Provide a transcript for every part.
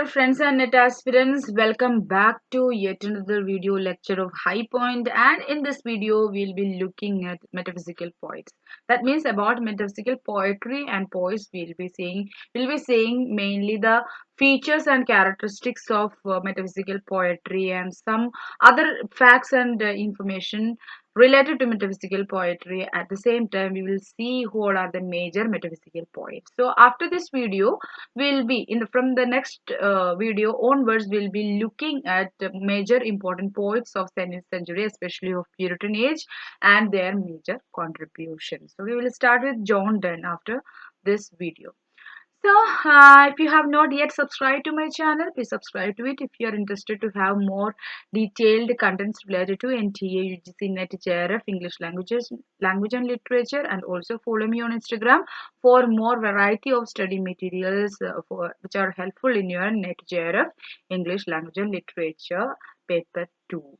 friends and net aspirants, welcome back to yet another video lecture of High Point. And in this video we'll be looking at metaphysical poets. That means about metaphysical poetry and poets. We'll be saying mainly the features and characteristics of metaphysical poetry and some other facts and information related to metaphysical poetry. At the same time, we will see what are the major metaphysical poets. So after this video we'll be from the next video onwards, we'll be looking at major important poets of 17th century, especially of Puritan age, and their major contributions. So we will start with John Donne after this video. So, if you have not yet subscribed to my channel, please subscribe to it if you are interested to have more detailed contents related to NTA, UGC, NET, JRF, language and literature, and also follow me on Instagram for more variety of study materials which are helpful in your NET, JRF, English language and literature paper 2.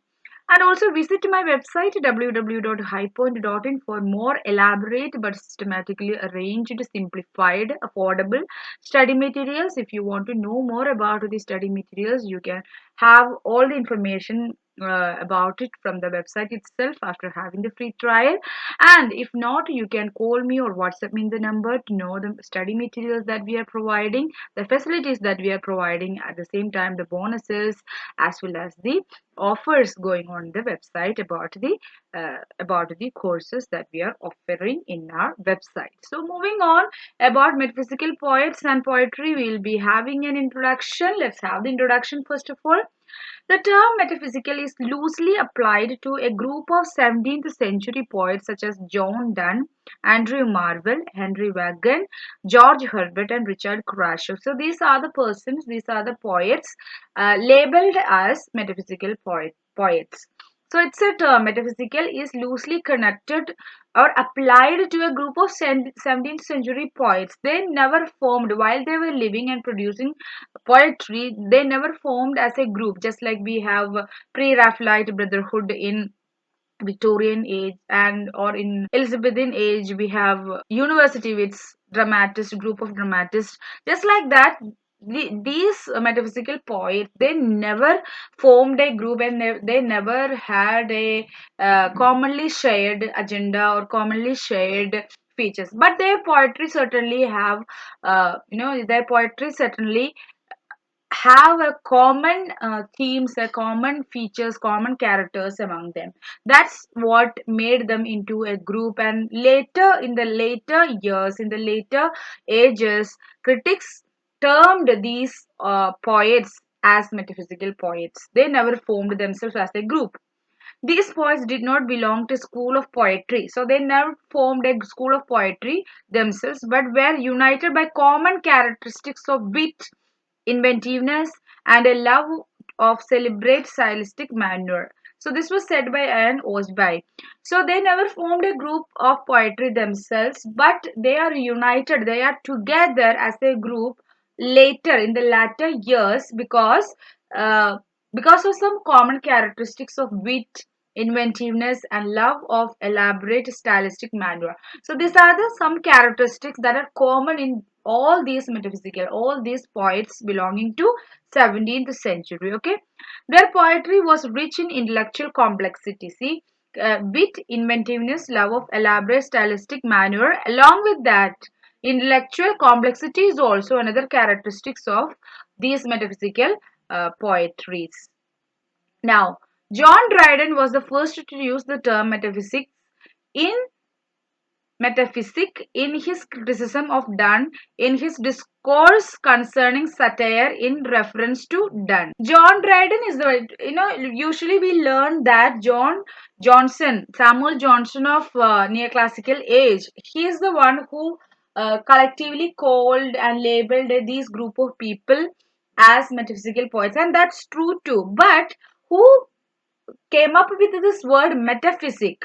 And also visit my website www.highpoint.in for more elaborate but systematically arranged, simplified, affordable study materials. If you want to know more about the study materials, you can have all the information about it from the website itself after having the free trial. And if not, you can call me or WhatsApp me the number to know the study materials that we are providing, the facilities that we are providing, at the same time the bonuses as well as the offers going on the website about the courses that we are offering in our website. So moving on about metaphysical poets and poetry, we'll be having an introduction. Let's have the introduction first of all. The term metaphysical is loosely applied to a group of 17th century poets such as John Donne, Andrew Marvell, Henry Vaughan, George Herbert, and Richard Crashaw. So these are the persons, these are the poets labeled as metaphysical poets. So it's a term, metaphysical is loosely connected or applied to a group of 17th century poets. They never formed while they were living and producing poetry. They never formed as a group, just like we have pre-Raphaelite brotherhood in Victorian age, and or in Elizabethan age we have university with dramatists, group of dramatists. Just like that, these metaphysical poets, they never formed a group, and they never had a commonly shared agenda or commonly shared features, but their poetry certainly have their poetry certainly have a common themes, a common features, common characters among them. That's what made them into a group. And later, in the later years, in the later ages, critics termed these poets as metaphysical poets. They never formed themselves as a group. These poets did not belong to school of poetry, so they never formed a school of poetry themselves, but were united by common characteristics of wit, inventiveness, and a love of celebrate stylistic manner. So this was said by Anne Osby. So they never formed a group of poetry themselves, but they are united. They are together as a group later in the latter years uh, because of some common characteristics of wit, inventiveness, and love of elaborate stylistic manner. So these are the some characteristics that are common in all these poets belonging to 17th century. Okay, their poetry was rich in intellectual complexity. See, wit, inventiveness, love of elaborate stylistic manner. Along with that, intellectual complexity is also another characteristics of these metaphysical poetries. Now, John Dryden was the first to use the term in metaphysic in his criticism of Donne in his discourse concerning satire in reference to Donne. John Dryden is usually we learn that Samuel Johnson of neoclassical age, he is the one who collectively called and labeled these group of people as metaphysical poets, and that's true too. But who came up with this word metaphysic?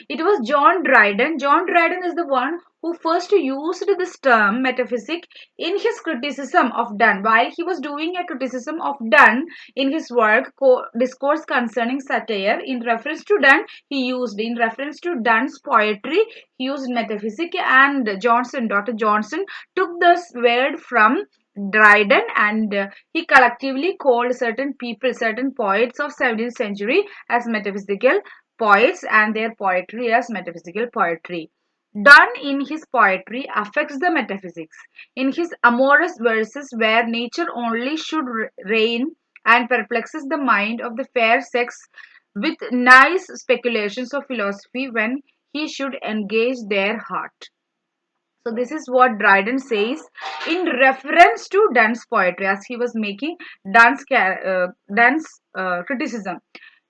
It was John Dryden. John Dryden is the one who first used this term metaphysic in his criticism of Donne. While he was doing a criticism of Donne in his work Discourse Concerning Satire, in reference to Donne, in reference to Donne's poetry, he used metaphysic, and Dr. Johnson took this word from Dryden, and he collectively called certain people, certain poets of 17th century as metaphysical poets and their poetry as metaphysical poetry. Donne in his poetry affects the metaphysics. In his amorous verses where nature only should reign and perplexes the mind of the fair sex with nice speculations of philosophy when he should engage their heart. So this is what Dryden says in reference to Donne's poetry as he was making Donne's criticism.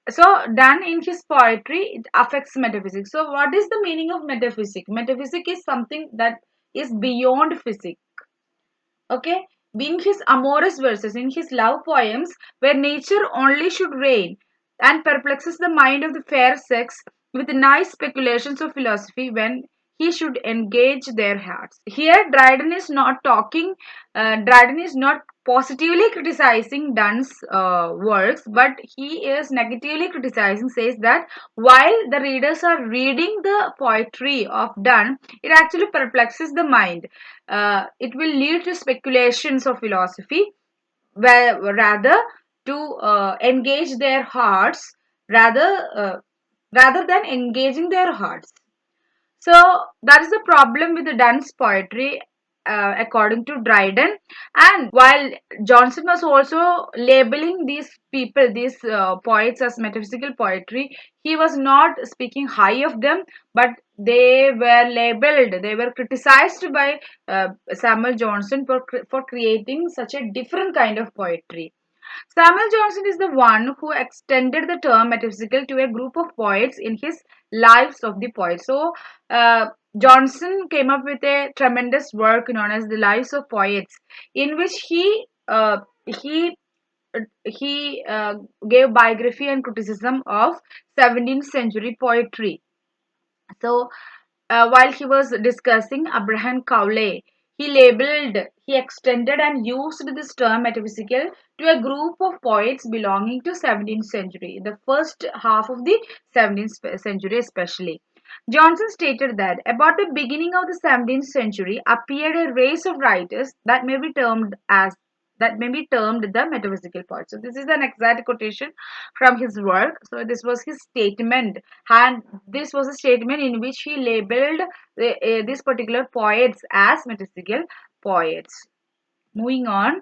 So Donne in his poetry it affects metaphysics. So what is the meaning of metaphysics? Metaphysics is something that is beyond physics. Okay, being his amorous verses in his love poems where nature only should reign and perplexes the mind of the fair sex with nice speculations of philosophy when he should engage their hearts. Here Dryden is not talking, Dryden is not positively criticizing Donne's works, but he is negatively criticizing, says that while the readers are reading the poetry of Donne, it actually perplexes the mind. It will lead to speculations of philosophy, where rather to engage their hearts, rather rather than engaging their hearts. So that is the problem with the Donne's poetry, according to Dryden. And while Johnson was also labeling these people, these poets, as metaphysical poetry, he was not speaking high of them, but they were labeled, they were criticized by Samuel Johnson for creating such a different kind of poetry. Samuel Johnson is the one who extended the term metaphysical to a group of poets in his Lives of the Poets. So, Johnson came up with a tremendous work known as the Lives of Poets, in which he he gave biography and criticism of 17th century poetry. So, while he was discussing Abraham Cowley, he extended and used this term metaphysical to a group of poets belonging to 17th century, the first half of the 17th century especially. Johnson stated that about the beginning of the 17th century appeared a race of writers that may be termed the metaphysical poets. So this is an exact quotation from his work. So this was his statement, and this was a statement in which he labeled these particular poets as metaphysical poets. Moving on,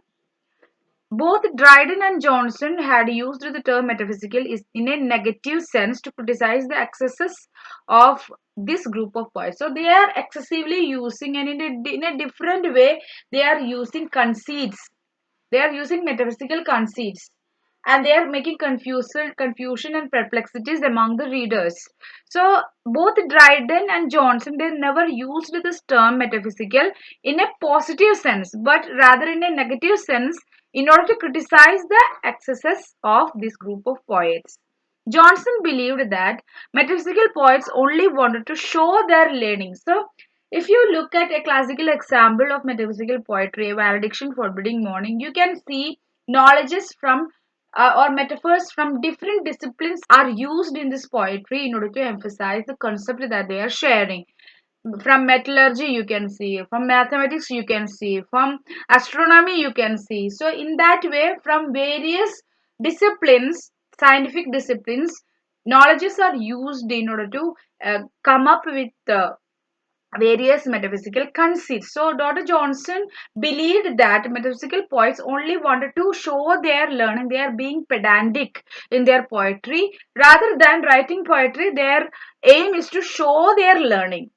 both Dryden and Johnson had used the term metaphysical is in a negative sense to criticize the excesses of this group of poets. So they are excessively using, and in a different way, they are using conceits. They are using metaphysical conceits, and they are making confusion and perplexities among the readers. So both Dryden and Johnson, they never used this term metaphysical in a positive sense, but rather in a negative sense in order to criticize the excesses of this group of poets. Johnson believed that metaphysical poets only wanted to show their learning. So if you look at a classical example of metaphysical poetry, a valediction forbidding mourning, you can see knowledges from or metaphors from different disciplines are used in this poetry in order to emphasize the concept that they are sharing. From metallurgy you can see, from mathematics you can see, from astronomy you can see. So in that way, from various disciplines, scientific disciplines, knowledges are used in order to come up with various metaphysical conceits. So Dr. Johnson believed that metaphysical poets only wanted to show their learning. They are being pedantic in their poetry. Rather than writing poetry, their aim is to show their learning.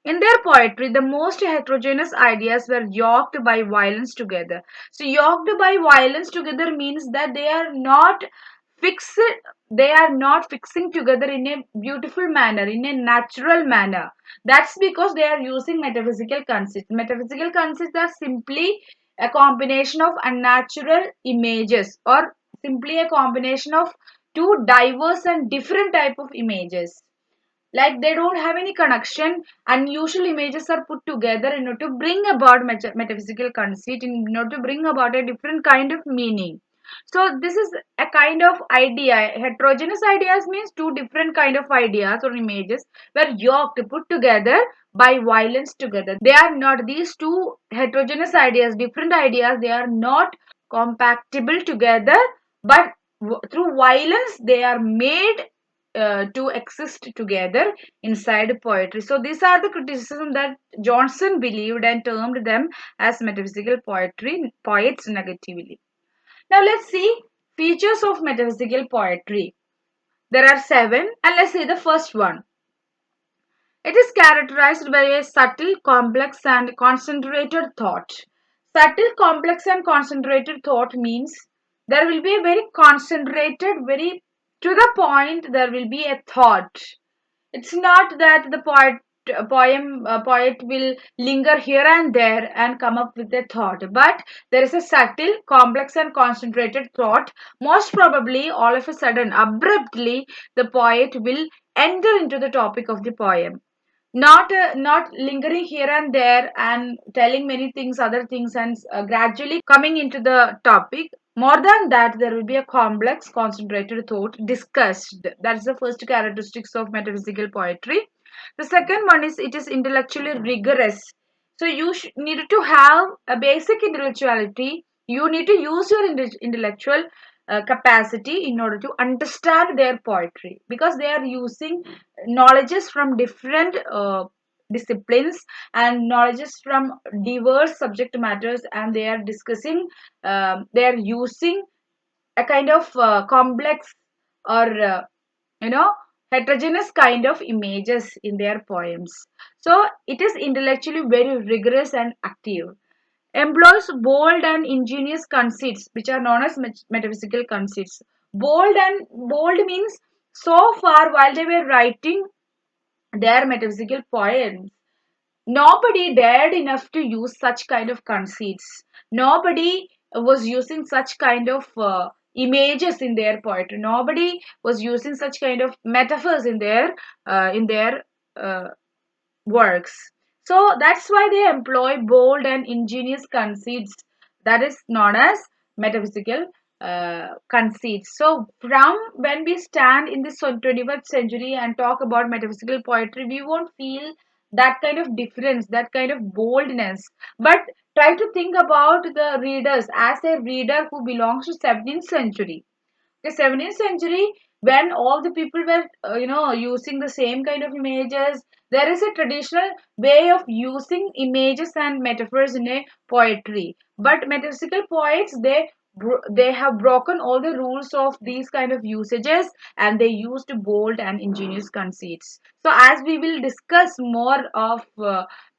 In their poetry, the most heterogeneous ideas were yoked by violence together. So, yoked by violence together means that fixed, they are not fixing together in a beautiful manner, in a natural manner. That's because they are using metaphysical concepts. Metaphysical concepts are simply a combination of unnatural images, or simply a combination of two diverse and different type of images, like they don't have any connection. Unusual images are put together in order to bring about metaphysical conceit, in order to bring about a different kind of meaning. So this is a kind of idea. Heterogeneous ideas means two different kind of ideas or images were yoked, put together by violence together. They are not, these two heterogeneous ideas, different ideas, they are not compatible together, but through violence they are made to exist together inside poetry. So these are the criticism that Johnson believed and termed them as metaphysical poetry poets negatively. Now let's see features of metaphysical poetry. There are seven, and let's see the first one. It is characterized by a subtle, complex, and concentrated thought. Subtle, complex, and concentrated thought means there will be a very concentrated, very to the point, there will be a thought. It's not that the poet will linger here and there and come up with a thought, but there is a subtle, complex, and concentrated thought. Most probably, all of a sudden, abruptly, the poet will enter into the topic of the poem, not lingering here and there and telling many things, other things, and gradually coming into the topic. More than that, there will be a complex concentrated thought discussed. That's the first characteristics of metaphysical poetry. The second one is it is intellectually rigorous. So you need to have a basic intellectuality. You need to use your intellectual capacity in order to understand their poetry, because they are using knowledges from different disciplines and knowledges from diverse subject matters, and they are discussing, they are using a kind of complex or you know heterogeneous kind of images in their poems. So it is intellectually very rigorous and active, employs bold and ingenious conceits which are known as metaphysical conceits. Bold means, so far while they were writing their metaphysical poems, nobody dared enough to use such kind of conceits. Nobody was using such kind of images in their poetry. Nobody was using such kind of metaphors in their uh, works. So that's why they employ bold and ingenious conceits, that is known as metaphysical conceits. So from when we stand in this 21st century and talk about metaphysical poetry, we won't feel that kind of difference, that kind of boldness. But try to think about the readers as a reader who belongs to 17th century. The 17th century, when all the people were using the same kind of images, there is a traditional way of using images and metaphors in a poetry, but metaphysical poets, they have broken all the rules of these kind of usages, and they used bold and ingenious conceits. So as we will discuss more of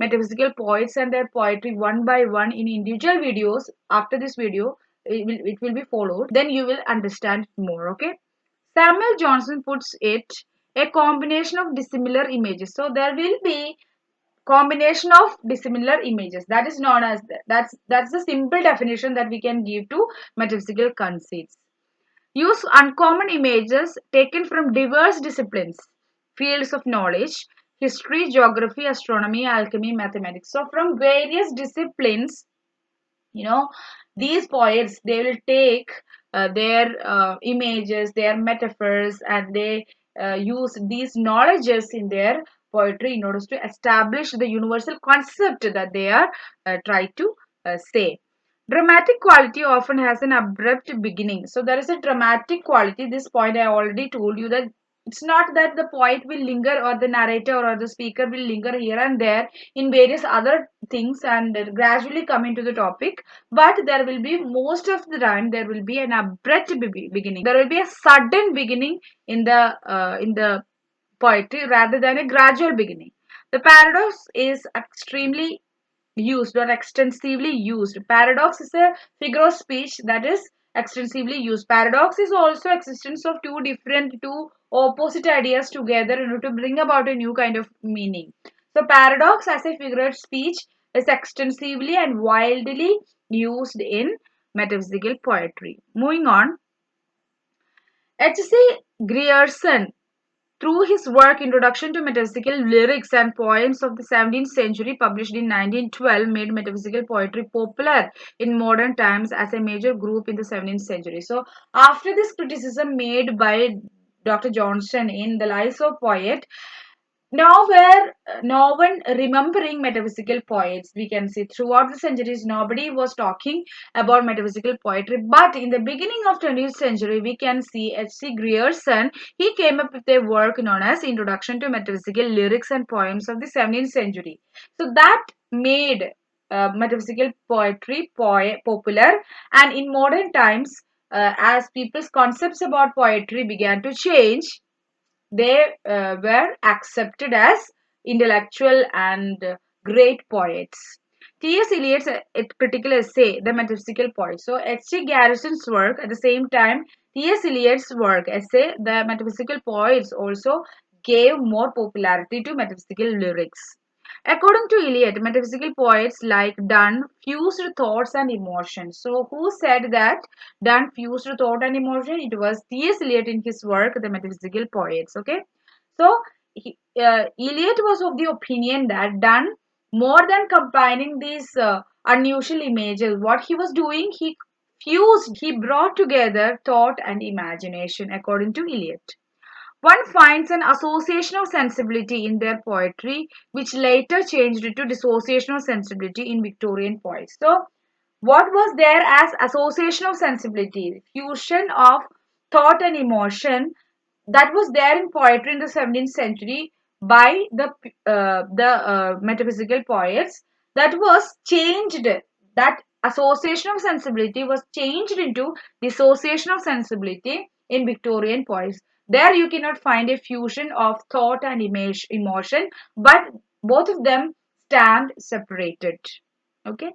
metaphysical poets and their poetry one by one in individual videos after this video, it will be followed, then you will understand more. Okay, Samuel Johnson puts it a combination of dissimilar images. So there will be combination of dissimilar images, that is known as that's the simple definition that we can give to metaphysical conceits. Use uncommon images taken from diverse disciplines, fields of knowledge: history, geography, astronomy, alchemy, mathematics. So from various disciplines, you know these poets, they will take their images, their metaphors, and they use these knowledges in their poetry in order to establish the universal concept that they are try to say. Dramatic quality often has an abrupt beginning. So there is a dramatic quality. This point I already told you, that it's not that the poet will linger, or the narrator or the speaker will linger here and there in various other things and gradually come into the topic, but there will be, most of the time there will be an abrupt beginning. There will be a sudden beginning in the poetry rather than a gradual beginning. The paradox is extremely used or extensively used. Paradox is a figure of speech that is extensively used. Paradox is also existence of two opposite ideas together in order to bring about a new kind of meaning. So paradox as a figure of speech is extensively and widely used in metaphysical poetry. Moving on, H.C. Grierson, through his work Introduction to Metaphysical Lyrics and Poems of the 17th Century, published in 1912, made metaphysical poetry popular in modern times as a major group in the 17th century. So, after this criticism made by Dr. Johnson in The Lives of Poet, No one remembering metaphysical poets. We can see throughout the centuries, nobody was talking about metaphysical poetry. But in the beginning of 20th century, we can see H.C. Grierson. He came up with a work known as Introduction to Metaphysical Lyrics and Poems of the 17th century. So that made metaphysical poetry popular. And in modern times, as people's concepts about poetry began to change, they were accepted as intellectual and great poets. T.S. Eliot's critical essay, The Metaphysical Poet. So, H.G. Garrison's work, at the same time, T.S. Eliot's work, essay, The Metaphysical Poets, also gave more popularity to metaphysical lyrics. According to Eliot, metaphysical poets like Donne fused thoughts and emotions. So, who said that Donne fused thought and emotion? It was T.S. Eliot in his work, The Metaphysical Poets. Okay, so Eliot was of the opinion that Donne, more than combining these unusual images, what he was doing, he brought together thought and imagination, according to Eliot. One finds an association of sensibility in their poetry, which later changed to dissociation of sensibility in Victorian poets. So, what was there as association of sensibility, fusion of thought and emotion, that was there in poetry in the 17th century by the metaphysical poets, that was changed. That association of sensibility was changed into dissociation of sensibility in Victorian poets. There you cannot find a fusion of thought and emotion, but both of them stand separated. Okay.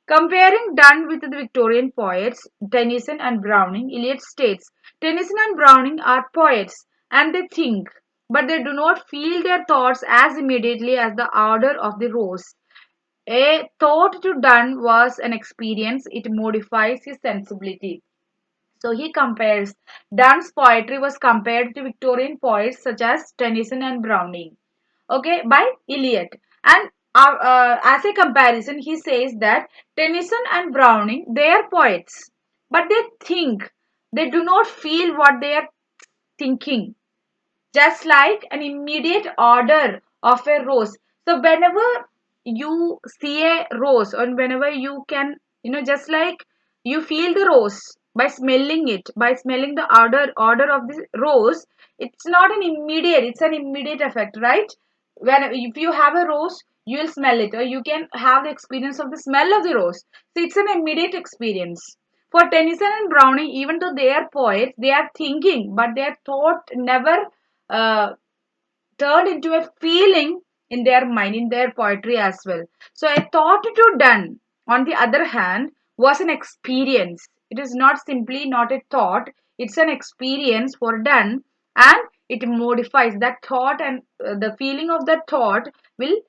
Comparing Donne with the Victorian poets, Tennyson and Browning, Eliot states, Tennyson and Browning are poets and they think, but they do not feel their thoughts as immediately as the ardor of the rose. A thought to Donne was an experience, it modifies his sensibility. So he compares. Donne's poetry was compared to Victorian poets such as Tennyson and Browning. Okay, by Eliot. And as a comparison, he says that Tennyson and Browning, they are poets, but they think. They do not feel what they are thinking, just like an immediate order of a rose. So whenever you see a rose, or whenever you can, just like you feel the rose by smelling it, by smelling the order of the rose, it's not an immediate, it's an immediate effect, right? When if you have a rose, you will smell it, or you can have the experience of the smell of the rose. So it's an immediate experience. For Tennyson and Browning, even though they are poets, they are thinking, but their thought never uh, turned into a feeling in their mind, in their poetry as well. So a thought to Donne, on the other hand, was an experience. It is not simply not a thought, it's an experience for Donne, and it modifies that thought, and the feeling of that thought will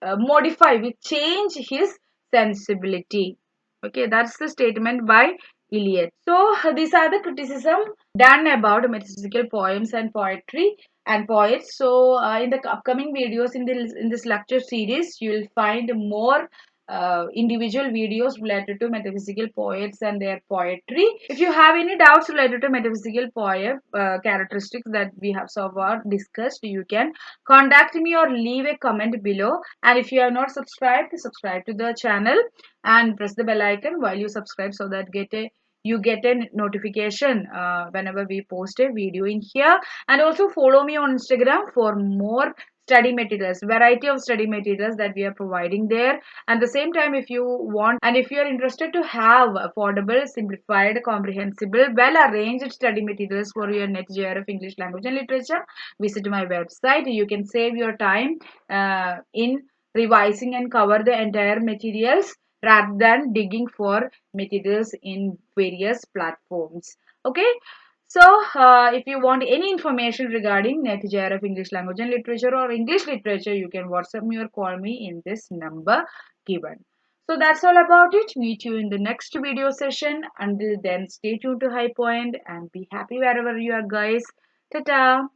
will change his sensibility. Okay, that's the statement by Eliot. So these are the criticism done about metaphysical poems and poetry and poets. So in the upcoming videos in this lecture series, you will find more individual videos related to metaphysical poets and their poetry. If you have any doubts related to metaphysical poem characteristics that we have so far discussed, you can contact me or leave a comment below. And if you are not subscribed, subscribe to the channel and press the bell icon while you subscribe, so that you get a notification whenever we post a video in here. And also follow me on Instagram for more study materials, variety of study materials that we are providing there. And the same time, if you want and if you are interested to have affordable, simplified, comprehensible, well arranged study materials for your net JRF English language and literature, visit my website. You can save your time in revising and cover the entire materials rather than digging for materials in various platforms. Okay. So, if you want any information regarding NetJRF English Language and Literature or English Literature, you can WhatsApp me or call me in this number given. So, that's all about it. Meet you in the next video session. Until then, stay tuned to High Point and be happy wherever you are, guys. Ta-ta!